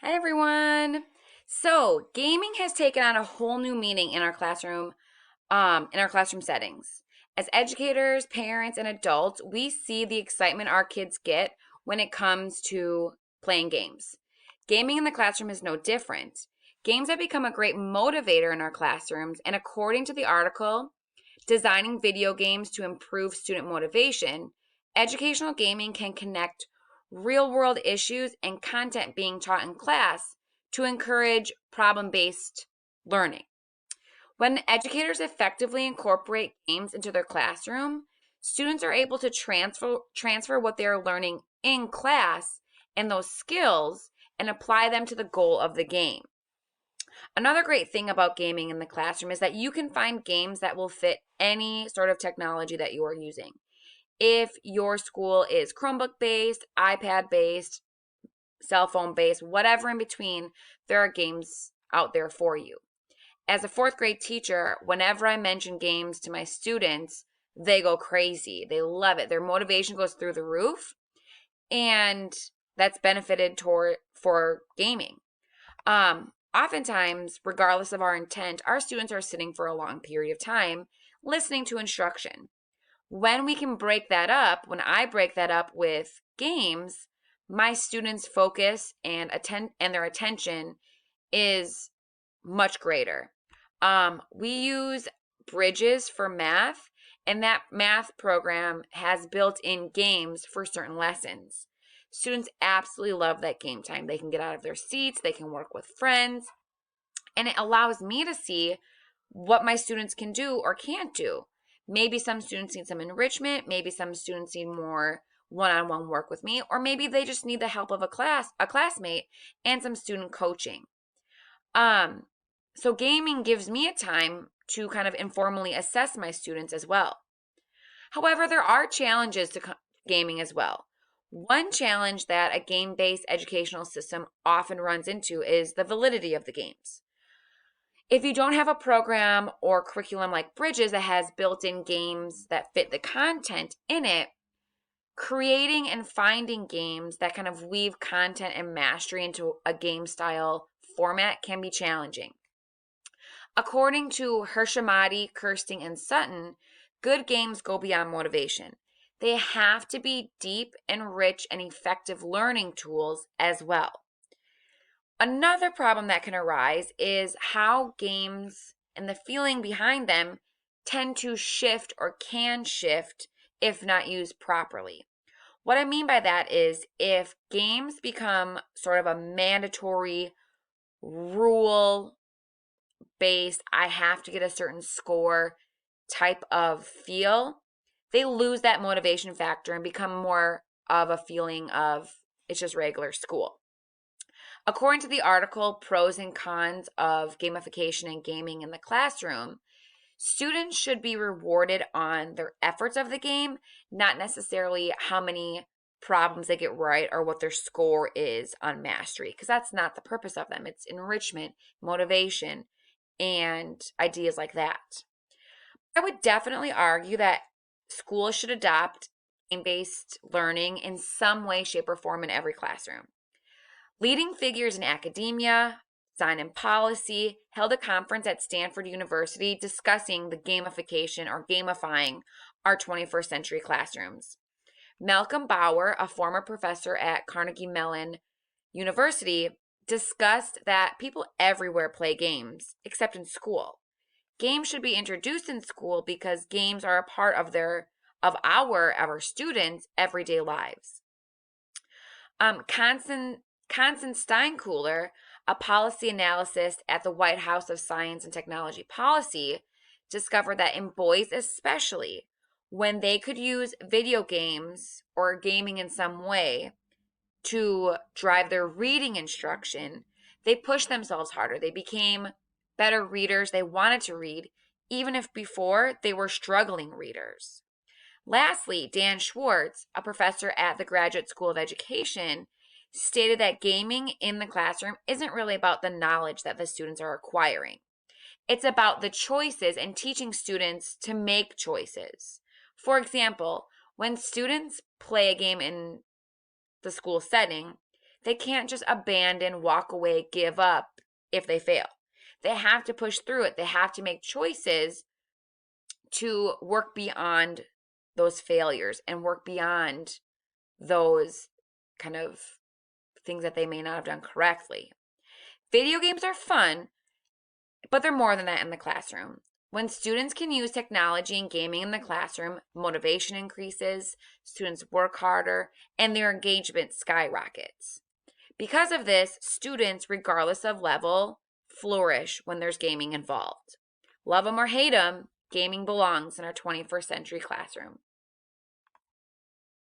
Hi, everyone. So, gaming has taken on a whole new meaning in our classroom settings. As educators, parents, and adults, we see the excitement our kids get when it comes to playing games. Gaming in the classroom is no different. Games have become a great motivator in our classrooms, and according to the article, Designing Video Games to Improve Student Motivation, educational gaming can connect real world issues and content being taught in class to encourage problem based learning. When educators effectively incorporate games into their classroom, students are able to transfer what they are learning in class and those skills and apply them to the goal of the game. Another great thing about gaming in the classroom is that you can find games that will fit any sort of technology that you are using. If your school is Chromebook based, iPad based, cell phone based, whatever in between, there are games out there for you. As a fourth grade teacher, whenever I mention games to my students, they go crazy. They love it. Their motivation goes through the roof, and that's benefited toward for gaming. Oftentimes, regardless of our intent, our students are sitting for a long period of time listening to instruction. When we can break that up, when I break that up with games, my students' focus and their attention is much greater. We use Bridges for math, and that math program has built-in games for certain lessons. Students absolutely love that game time. They can get out of their seats, they can work with friends, and it allows me to see what my students can do or can't do. Maybe some students need some enrichment, maybe some students need more one-on-one work with me, or maybe they just need the help of a classmate and some student coaching. Um so gaming gives me a time to kind of informally assess my students as well. However, there are challenges to gaming as well. One challenge that a game-based educational system often runs into is the validity of the games. If you don't have a program or curriculum like Bridges that has built-in games that fit the content in it, creating and finding games that kind of weave content and mastery into a game style format can be challenging. According to Hershamati, Kirsting, and Sutton, good games go beyond motivation. They have to be deep and rich and effective learning tools as well. Another problem that can arise is how games and the feeling behind them tend to shift or can shift if not used properly. What I mean by that is if games become sort of a mandatory rule based, I have to get a certain score type of feel, they lose that motivation factor and become more of a feeling of it's just regular school. According to the article, Pros and Cons of Gamification and Gaming in the Classroom, students should be rewarded on their efforts of the game, not necessarily how many problems they get right or what their score is on mastery, because that's not the purpose of them. It's enrichment, motivation, and ideas like that. I would definitely argue that schools should adopt game based learning in some way, shape, or form in every classroom. Leading figures in academia, design, and policy held a conference at Stanford University discussing the gamification or gamifying our 21st century classrooms. Malcolm Bauer, a former professor at Carnegie Mellon University, discussed that people everywhere play games, except in school. Games should be introduced in school because games are a part of our students' everyday lives. Constance Steinkuhler, a policy analyst at the White House of Science and Technology Policy, discovered that in boys especially, when they could use video games or gaming in some way to drive their reading instruction, they pushed themselves harder. They became better readers. They wanted to read, even if before they were struggling readers. Lastly, Dan Schwartz, a professor at the Graduate School of Education, stated that gaming in the classroom isn't really about the knowledge that the students are acquiring. It's about the choices and teaching students to make choices. For example, when students play a game in the school setting, They can't just abandon, walk away, give up if they fail. They have to push through it. They have to make choices to work beyond those failures and work beyond those kind of things that they may not have done correctly. Video games are fun, but they're more than that in the classroom. When students can use technology and gaming in the classroom, motivation increases, students work harder, and their engagement skyrockets. Because of this, students, regardless of level, flourish when there's gaming involved. Love them or hate them, gaming belongs in our 21st century classroom.